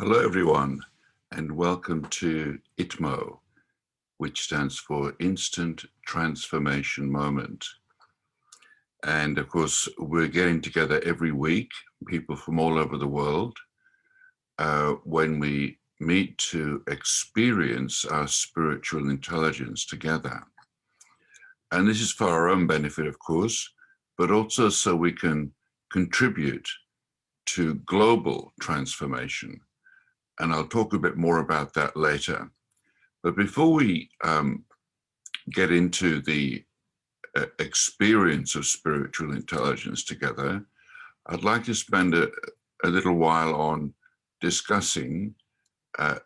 Hello, everyone, and welcome to ITMO, which stands for Instant Transformation Moment. And of course, we're getting together every week, people from all over the world, when we meet to experience our spiritual intelligence together. And this is for our own benefit, of course, but also so we can contribute to global transformation. And I'll talk a bit more about that later. But before we get into the experience of spiritual intelligence together, I'd like to spend a little while on discussing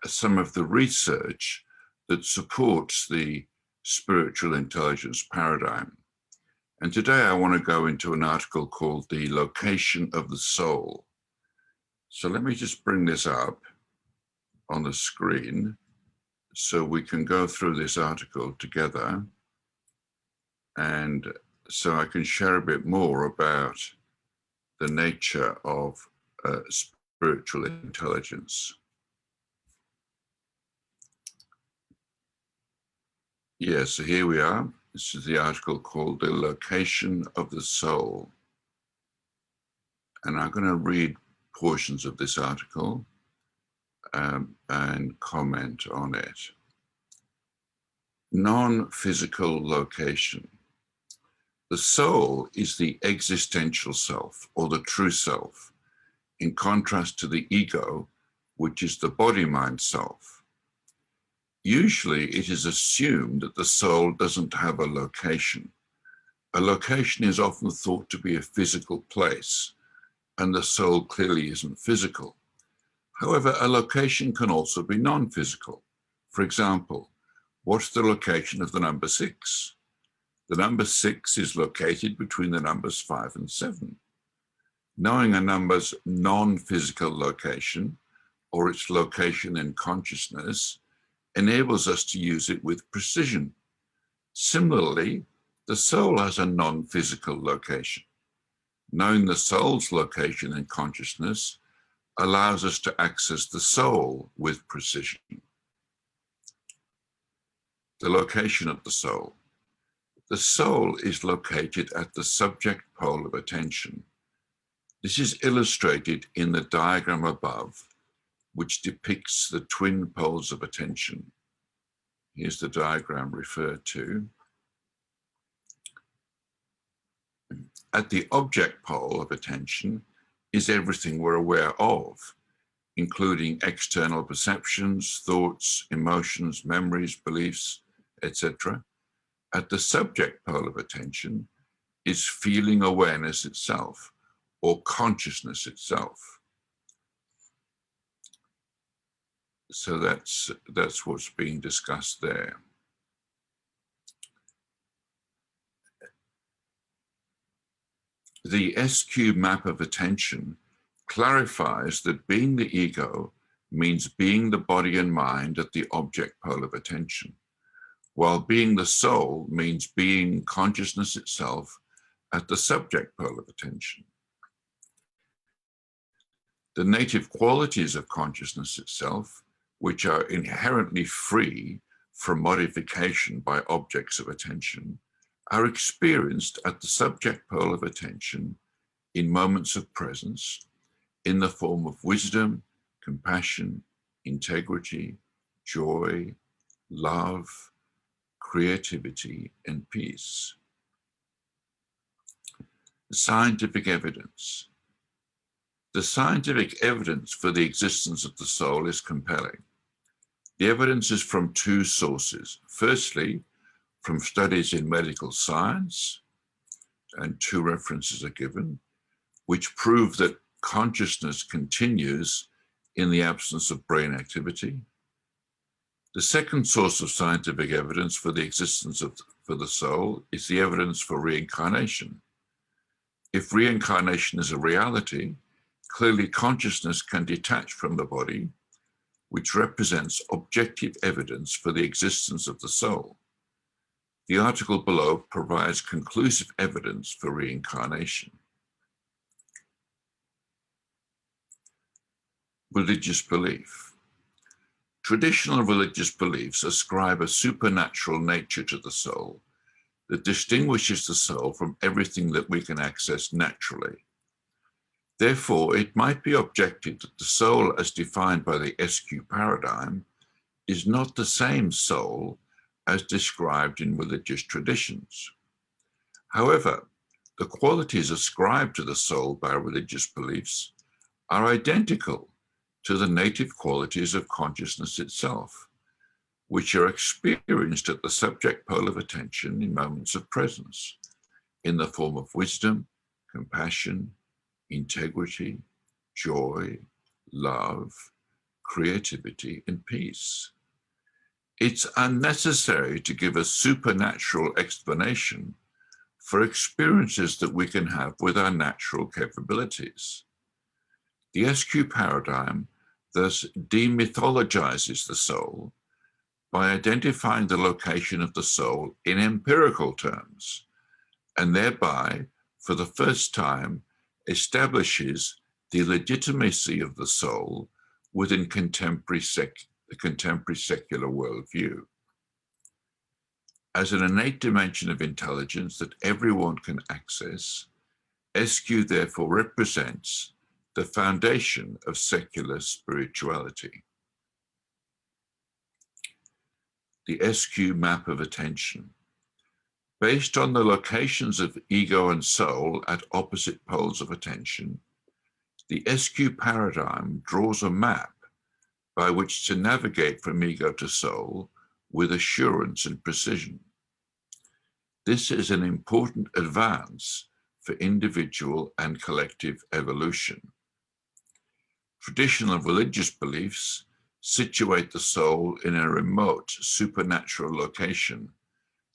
some of the research that supports the spiritual intelligence paradigm. And today I want to go into an article called The Location of the Soul. So let me just bring this up on the screen so we can go through this article together, and so I can share a bit more about the nature of spiritual intelligence. Yeah, so here we are. This is the article called The Location of the Soul. And I'm going to read portions of this article and comment on it. Non-physical location. The soul is the existential self, or the true self, in contrast to the ego, which is the body-mind self. Usually it is assumed that the soul doesn't have a location. A location is often thought to be a physical place, and the soul clearly isn't physical. However, a location can also be non-physical. For example, what's the location of the number 6? The number 6 is located between the numbers 5 and 7. Knowing a number's non-physical location, or its location in consciousness, enables us to use it with precision. Similarly, the soul has a non-physical location. Knowing the soul's location in consciousness allows us to access the soul with precision. The location of the soul. The soul is located at the subject pole of attention. This is illustrated in the diagram above, which depicts the twin poles of attention. Here's the diagram referred to. At the object pole of attention is everything we're aware of, including external perceptions, thoughts, emotions, memories, beliefs, etc. At the subject pole of attention is feeling awareness itself, or consciousness itself. So that's what's being discussed there. The SQ map of attention clarifies that being the ego means being the body and mind at the object pole of attention, while being the soul means being consciousness itself at the subject pole of attention. The native qualities of consciousness itself, which are inherently free from modification by objects of attention, are experienced at the subject pole of attention in moments of presence, in the form of wisdom, compassion, integrity, joy, love, creativity, and peace. Scientific evidence. The scientific evidence for the existence of the soul is compelling. The evidence is from two sources. Firstly, from studies in medical science, and two references are given, which prove that consciousness continues in the absence of brain activity. The second source of scientific evidence for the existence for the soul is the evidence for reincarnation. If reincarnation is a reality, clearly consciousness can detach from the body, which represents objective evidence for the existence of the soul. The article below provides conclusive evidence for reincarnation. religious belief. Traditional religious beliefs ascribe a supernatural nature to the soul that distinguishes the soul from everything that we can access naturally. Therefore, it might be objected that the soul as defined by the SQ paradigm is not the same soul as described in religious traditions. However, the qualities ascribed to the soul by religious beliefs are identical to the native qualities of consciousness itself, which are experienced at the subject pole of attention in moments of presence, in the form of wisdom, compassion, integrity, joy, love, creativity, and peace. It's unnecessary to give a supernatural explanation for experiences that we can have with our natural capabilities. The SQ paradigm thus demythologizes the soul by identifying the location of the soul in empirical terms, and thereby, for the first time, establishes the legitimacy of the soul within the contemporary secular worldview. As an innate dimension of intelligence that everyone can access, SQ therefore represents the foundation of secular spirituality. The SQ map of attention. Based on the locations of ego and soul at opposite poles of attention, the SQ paradigm draws a map by which to navigate from ego to soul with assurance and precision. This is an important advance for individual and collective evolution. Traditional religious beliefs situate the soul in a remote supernatural location,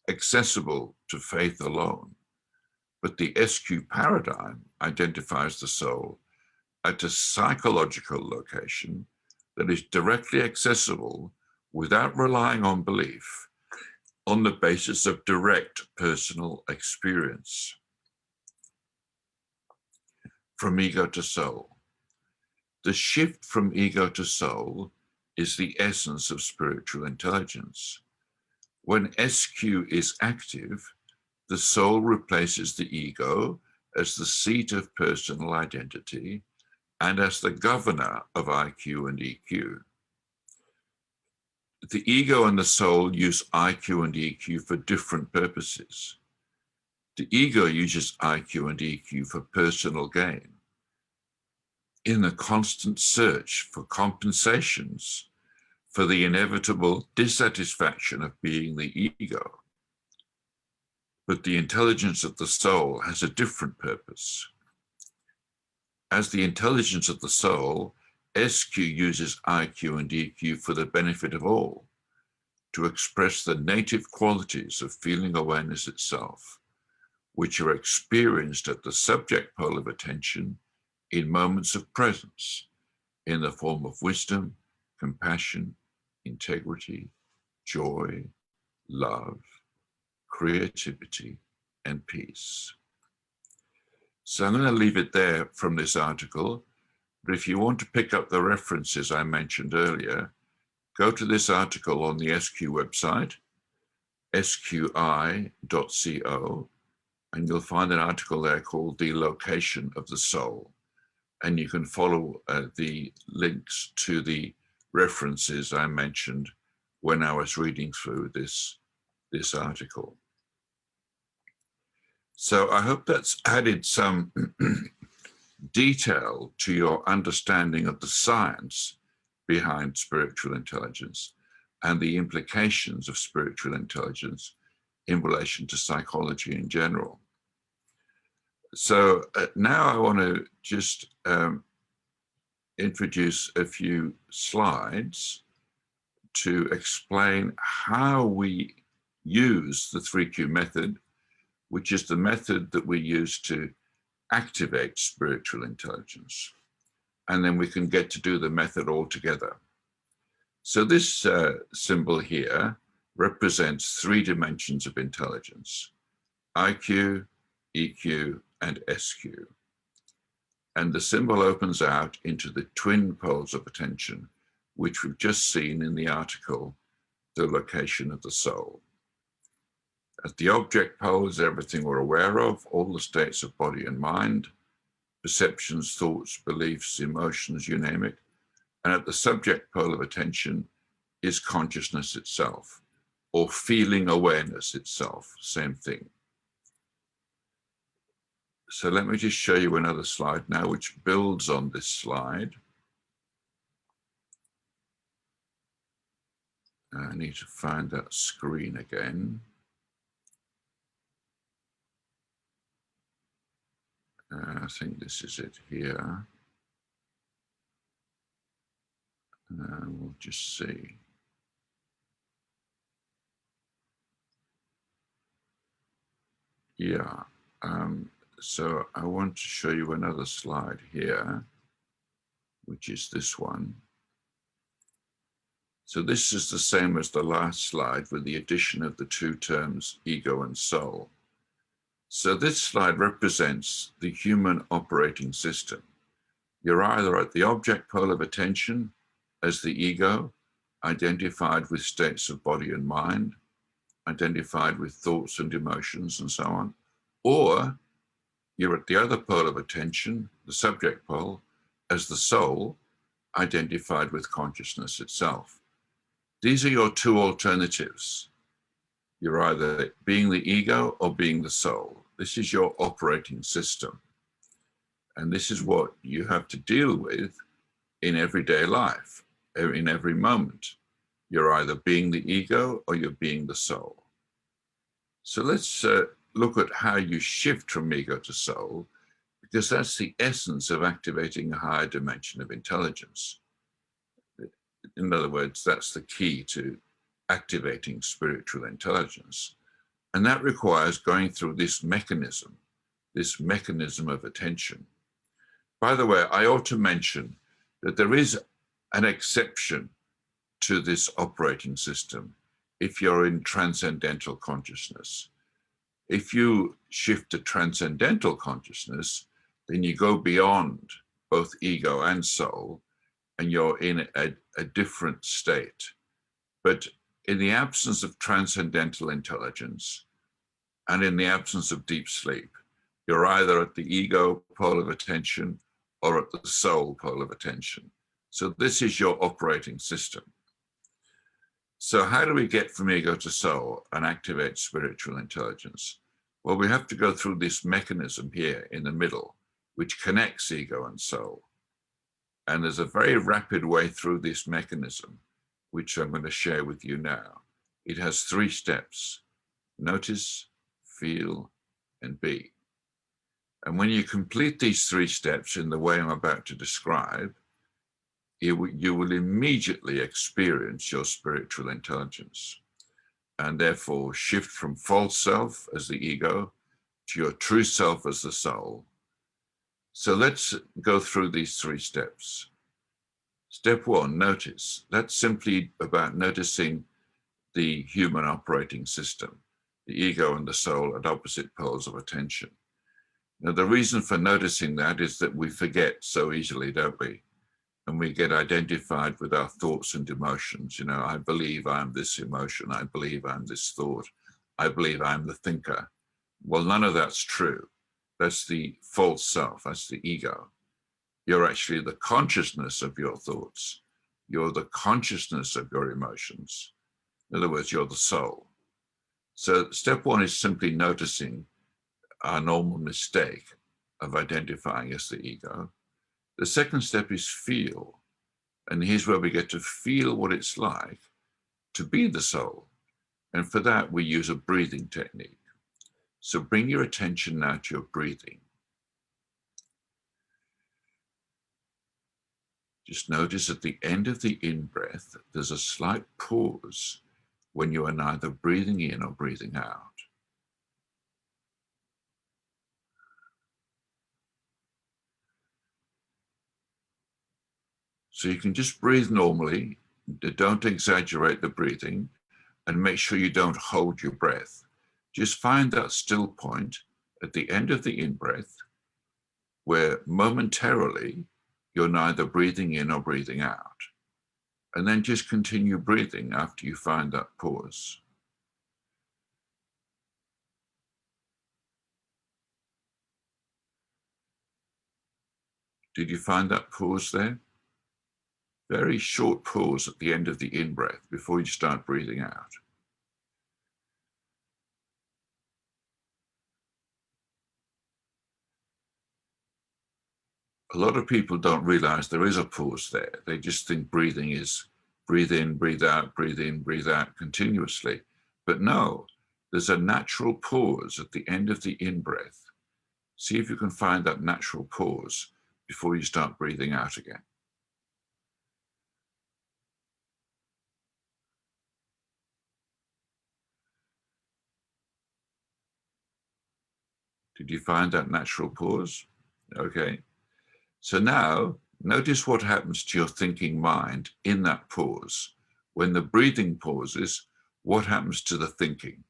accessible to faith alone. But the SQ paradigm identifies the soul at a psychological location that is directly accessible without relying on belief, on the basis of direct personal experience. From ego to soul. The shift from ego to soul is the essence of spiritual intelligence. When SQ is active, the soul replaces the ego as the seat of personal identity and as the governor of IQ and EQ. The ego and the soul use IQ and EQ for different purposes. The ego uses IQ and EQ for personal gain, in a constant search for compensations for the inevitable dissatisfaction of being the ego. But the intelligence of the soul has a different purpose. As the intelligence of the soul, SQ uses IQ and EQ for the benefit of all, to express the native qualities of feeling awareness itself, which are experienced at the subject pole of attention in moments of presence, in the form of wisdom, compassion, integrity, joy, love, creativity, and peace. So I'm going to leave it there from this article, but if you want to pick up the references I mentioned earlier, go to this article on the SQ website, sqi.co, and you'll find an article there called The Location of the Soul. And you can follow the links to the references I mentioned when I was reading through this article. So I hope that's added some detail to your understanding of the science behind spiritual intelligence and the implications of spiritual intelligence in relation to psychology in general. So now I want to just introduce a few slides to explain how we use the 3Q method, which is the method that we use to activate spiritual intelligence. And then we can get to do the method all together. So this symbol here represents 3 dimensions of intelligence: IQ, EQ, and SQ. And the symbol opens out into the twin poles of attention, which we've just seen in the article, The Location of the Soul. At the object pole is everything we're aware of, all the states of body and mind, perceptions, thoughts, beliefs, emotions, you name it. And at the subject pole of attention is consciousness itself, or feeling awareness itself, same thing. So let me just show you another slide now, which builds on this slide. I need to find that screen again. I think this is it here. We'll just see. Yeah, so I want to show you another slide here, which is this one. So this is the same as the last slide with the addition of the two terms ego and soul. So this slide represents the human operating system. You're either at the object pole of attention as the ego, identified with states of body and mind, identified with thoughts and emotions and so on, or you're at the other pole of attention, the subject pole, as the soul, identified with consciousness itself. These are your two alternatives. You're either being the ego or being the soul. This is your operating system. And this is what you have to deal with in everyday life, in every moment. You're either being the ego or you're being the soul. So let's look at how you shift from ego to soul, because that's the essence of activating a higher dimension of intelligence. In other words, that's the key to activating spiritual intelligence. And that requires going through this mechanism of attention. By the way, I ought to mention that there is an exception to this operating system if you're in transcendental consciousness. If you shift to transcendental consciousness, then you go beyond both ego and soul, and you're in a different state. But in the absence of transcendental intelligence, and in the absence of deep sleep, you're either at the ego pole of attention or at the soul pole of attention. So this is your operating system. So how do we get from ego to soul and activate spiritual intelligence? Well, we have to go through this mechanism here in the middle, which connects ego and soul. And there's a very rapid way through this mechanism, which I'm going to share with you now. It has 3 steps: notice, feel, and be. And when you complete these 3 steps in the way I'm about to describe, you will immediately experience your spiritual intelligence, and therefore shift from false self as the ego to your true self as the soul. So let's go through these 3 steps. Step 1, notice. That's simply about noticing the human operating system, the ego and the soul at opposite poles of attention. Now, the reason for noticing that is that we forget so easily, don't we? And we get identified with our thoughts and emotions. You know, I believe I'm this emotion. I believe I'm this thought. I believe I'm the thinker. Well, none of that's true. That's the false self. That's the ego. You're actually the consciousness of your thoughts. You're the consciousness of your emotions. In other words, you're the soul. So step 1 is simply noticing our normal mistake of identifying as the ego. The second step is feel. And here's where we get to feel what it's like to be the soul. And for that, we use a breathing technique. So bring your attention now to your breathing. Just notice at the end of the in-breath, there's a slight pause when you are neither breathing in or breathing out. So you can just breathe normally, don't exaggerate the breathing, and make sure you don't hold your breath. Just find that still point at the end of the in-breath where momentarily you're neither breathing in or breathing out. And then just continue breathing after you find that pause. Did you find that pause there? Very short pause at the end of the in-breath before you start breathing out. A lot of people don't realize there is a pause there. They just think breathing is breathe in, breathe out, breathe in, breathe out continuously. But no, there's a natural pause at the end of the in-breath. See if you can find that natural pause before you start breathing out again. Did you find that natural pause? Okay. So now notice what happens to your thinking mind in that pause. When the breathing pauses, what happens to the thinking?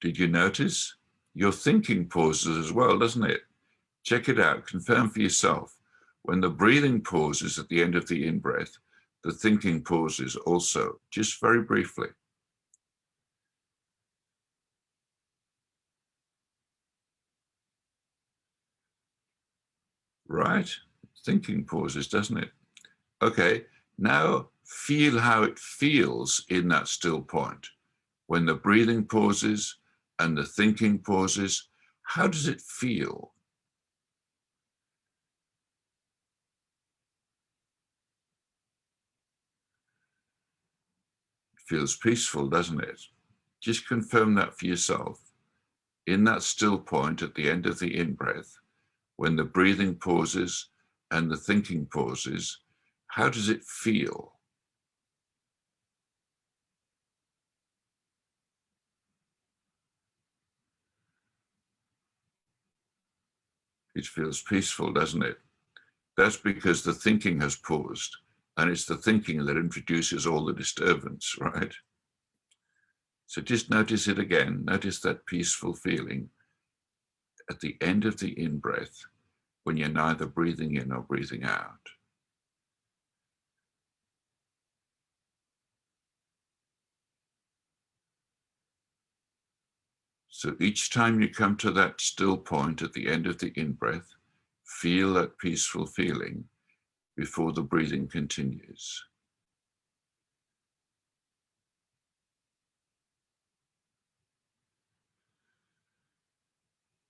Did you notice? Your thinking pauses as well, doesn't it? Check it out, confirm for yourself. When the breathing pauses at the end of the in-breath, the thinking pauses also, just very briefly. Right? Thinking pauses, doesn't it? Okay, now feel how it feels in that still point. When the breathing pauses and the thinking pauses, how does it feel? It feels peaceful, doesn't it? Just confirm that for yourself. In that still point at the end of the in-breath, when the breathing pauses and the thinking pauses, how does it feel? It feels peaceful, doesn't it? That's because the thinking has paused, and it's the thinking that introduces all the disturbance, right? So just notice it again. Notice that peaceful feeling at the end of the in-breath when you're neither breathing in or breathing out. So each time you come to that still point at the end of the in-breath, feel that peaceful feeling before the breathing continues.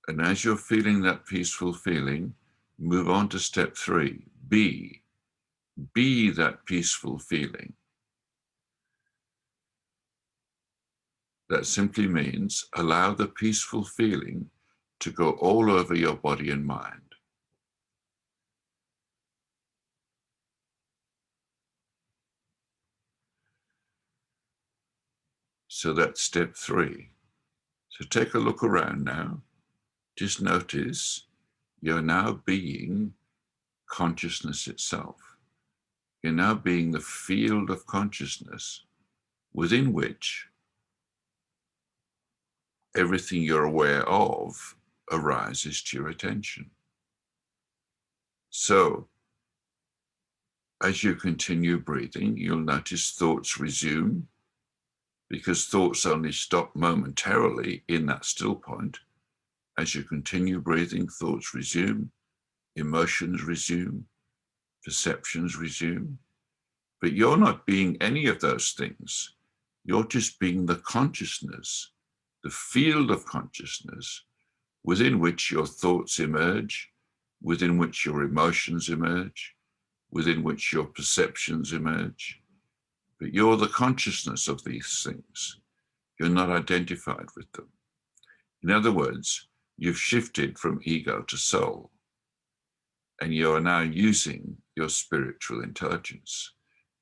And as you're feeling that peaceful feeling, move on to step 3, be. Be that peaceful feeling. That simply means allow the peaceful feeling to go all over your body and mind. So that's step 3. So take a look around now. Just notice you're now being consciousness itself. You're now being the field of consciousness within which everything you're aware of arises to your attention. So as you continue breathing, you'll notice thoughts resume, because thoughts only stop momentarily in that still point. As you continue breathing, thoughts resume, emotions resume, perceptions resume. But you're not being any of those things. You're just being the consciousness, the field of consciousness within which your thoughts emerge, within which your emotions emerge, within which your perceptions emerge. But you're the consciousness of these things. You're not identified with them. In other words, you've shifted from ego to soul, and you are now using your spiritual intelligence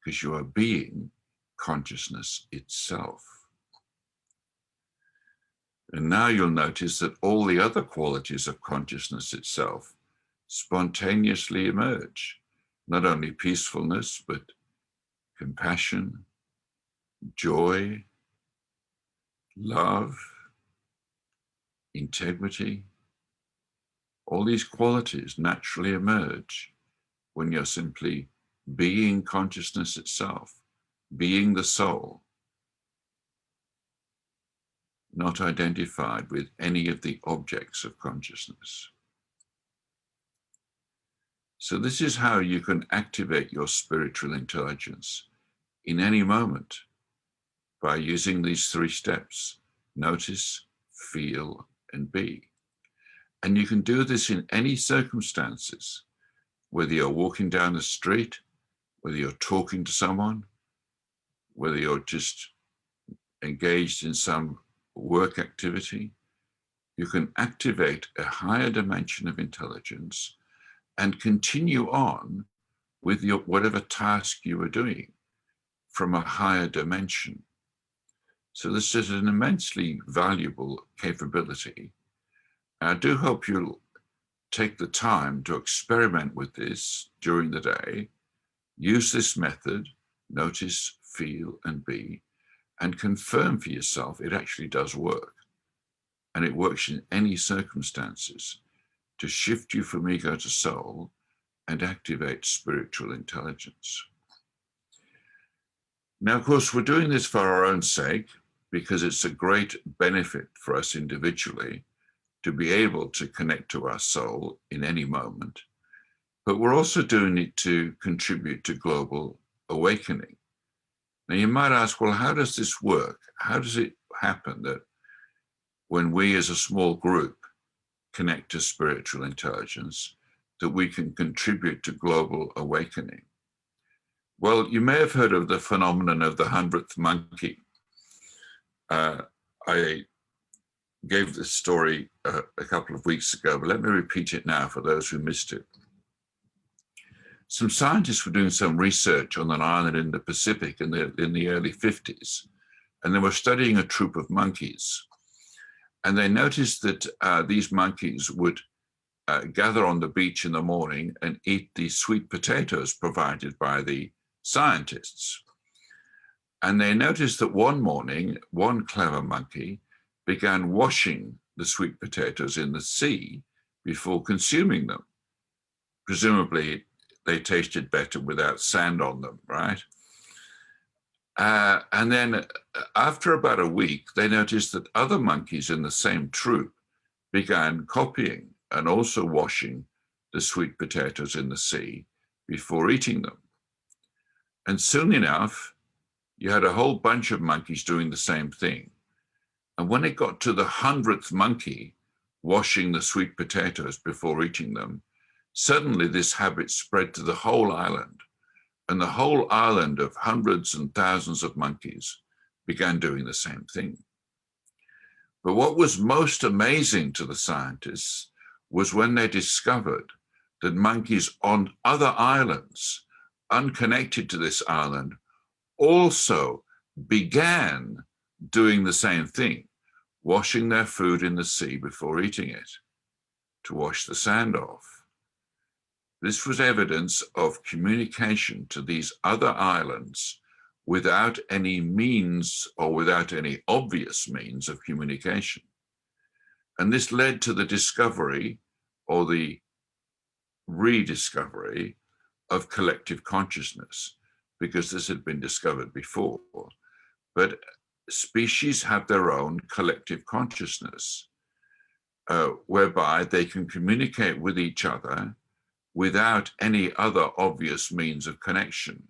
because you are being consciousness itself. And now you'll notice that all the other qualities of consciousness itself spontaneously emerge. Not only peacefulness, but compassion, joy, love, integrity. All these qualities naturally emerge when you're simply being consciousness itself, being the soul, not identified with any of the objects of consciousness. So this is how you can activate your spiritual intelligence in any moment by using these 3 steps: notice, feel, and be. And you can do this in any circumstances, whether you're walking down the street, whether you're talking to someone, whether you're just engaged in some work activity. You can activate a higher dimension of intelligence and continue on with your whatever task you are doing from a higher dimension. So this is an immensely valuable capability. I do hope you'll take the time to experiment with this during the day. Use this method, notice, feel, and be, and confirm for yourself it actually does work. And it works in any circumstances to shift you from ego to soul and activate spiritual intelligence. Now, of course, we're doing this for our own sake because it's a great benefit for us individually to be able to connect to our soul in any moment. But we're also doing it to contribute to global awakening. Now, you might ask, well, how does this work? How does it happen that when we as a small group connect to spiritual intelligence, that we can contribute to global awakening? Well, you may have heard of the phenomenon of the 100th monkey. I gave this story a couple of weeks ago, but let me repeat it now for those who missed it. Some scientists were doing some research on an island in the Pacific in the early 50s, and they were studying a troop of monkeys. And they noticed that these monkeys would gather on the beach in the morning and eat the sweet potatoes provided by the scientists. And they noticed that one morning, one clever monkey began washing the sweet potatoes in the sea before consuming them. Presumably, they tasted better without sand on them, right? And then after about a week, they noticed that other monkeys in the same troop began copying and also washing the sweet potatoes in the sea before eating them. And soon enough, you had a whole bunch of monkeys doing the same thing. And when it got to the 100th monkey washing the sweet potatoes before eating them, suddenly this habit spread to the whole island. And the whole island of hundreds and thousands of monkeys began doing the same thing. But what was most amazing to the scientists was when they discovered that monkeys on other islands, unconnected to this island, also began doing the same thing, washing their food in the sea before eating it, to wash the sand off. This was evidence of communication to these other islands without any means or without any obvious means of communication. And this led to the discovery or the rediscovery of collective consciousness, because this had been discovered before. But species have their own collective consciousness, whereby they can communicate with each other without any other obvious means of connection.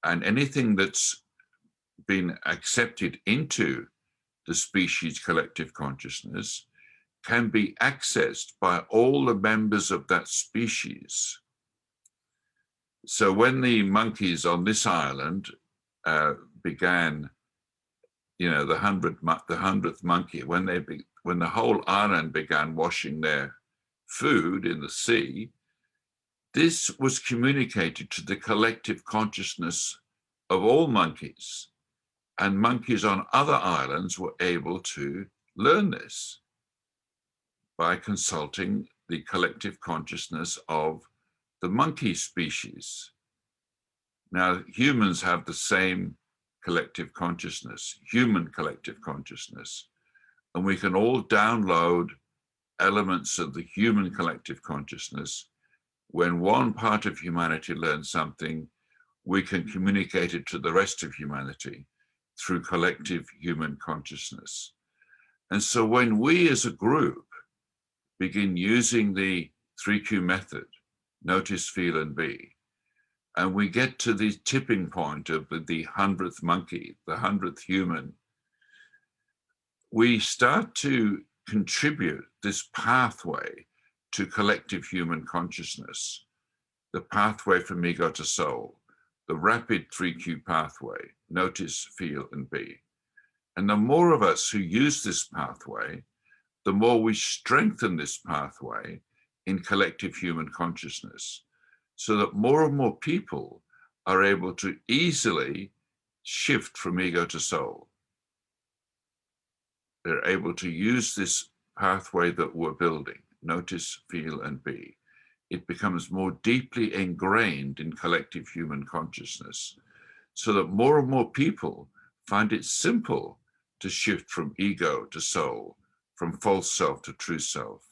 And anything that's been accepted into the species collective consciousness can be accessed by all the members of that species. So when the monkeys on this island began, the 100th monkey, when the whole island began washing their food in the sea, this was communicated to the collective consciousness of all monkeys, and monkeys on other islands were able to learn this by consulting the collective consciousness of the monkey species. Now, humans have the same collective consciousness, human collective consciousness, and we can all download elements of the human collective consciousness. When one part of humanity learns something, we can communicate it to the rest of humanity through collective human consciousness. And so when we as a group begin using the 3Q method, notice, feel, and be, and we get to the tipping point of the 100th monkey, the 100th human, we start to contribute this pathway to collective human consciousness, the pathway from ego to soul, the rapid 3Q pathway, notice, feel, and be. And the more of us who use this pathway, the more we strengthen this pathway in collective human consciousness, so that more and more people are able to easily shift from ego to soul. They're able to use this pathway that we're building, notice, feel, and be. It becomes more deeply ingrained in collective human consciousness, so that more and more people find it simple to shift from ego to soul, from false self to true self,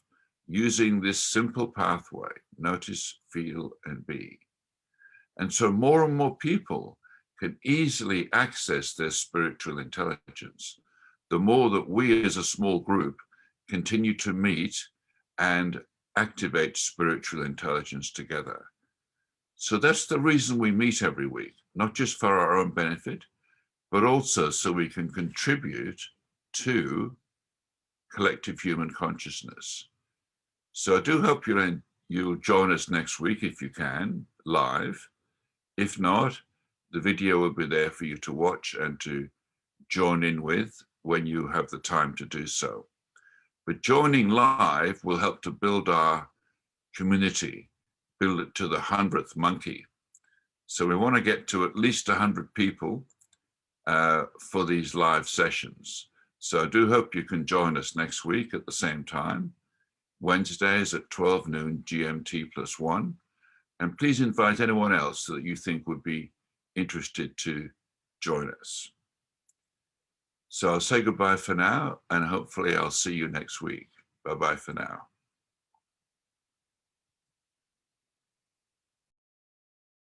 using this simple pathway, notice, feel, and be. And so more and more people can easily access their spiritual intelligence, the more that we as a small group continue to meet and activate spiritual intelligence together. So that's the reason we meet every week, not just for our own benefit, but also so we can contribute to collective human consciousness. So I do hope you'll join us next week if you can, live. If not, the video will be there for you to watch and to join in with when you have the time to do so. But joining live will help to build our community, build it to the 100th monkey. So we want to get to at least 100 people for these live sessions. So I do hope you can join us next week at the same time, Wednesdays at 12 noon GMT +1. And please invite anyone else that you think would be interested to join us. So I'll say goodbye for now, and hopefully I'll see you next week. Bye-bye for now.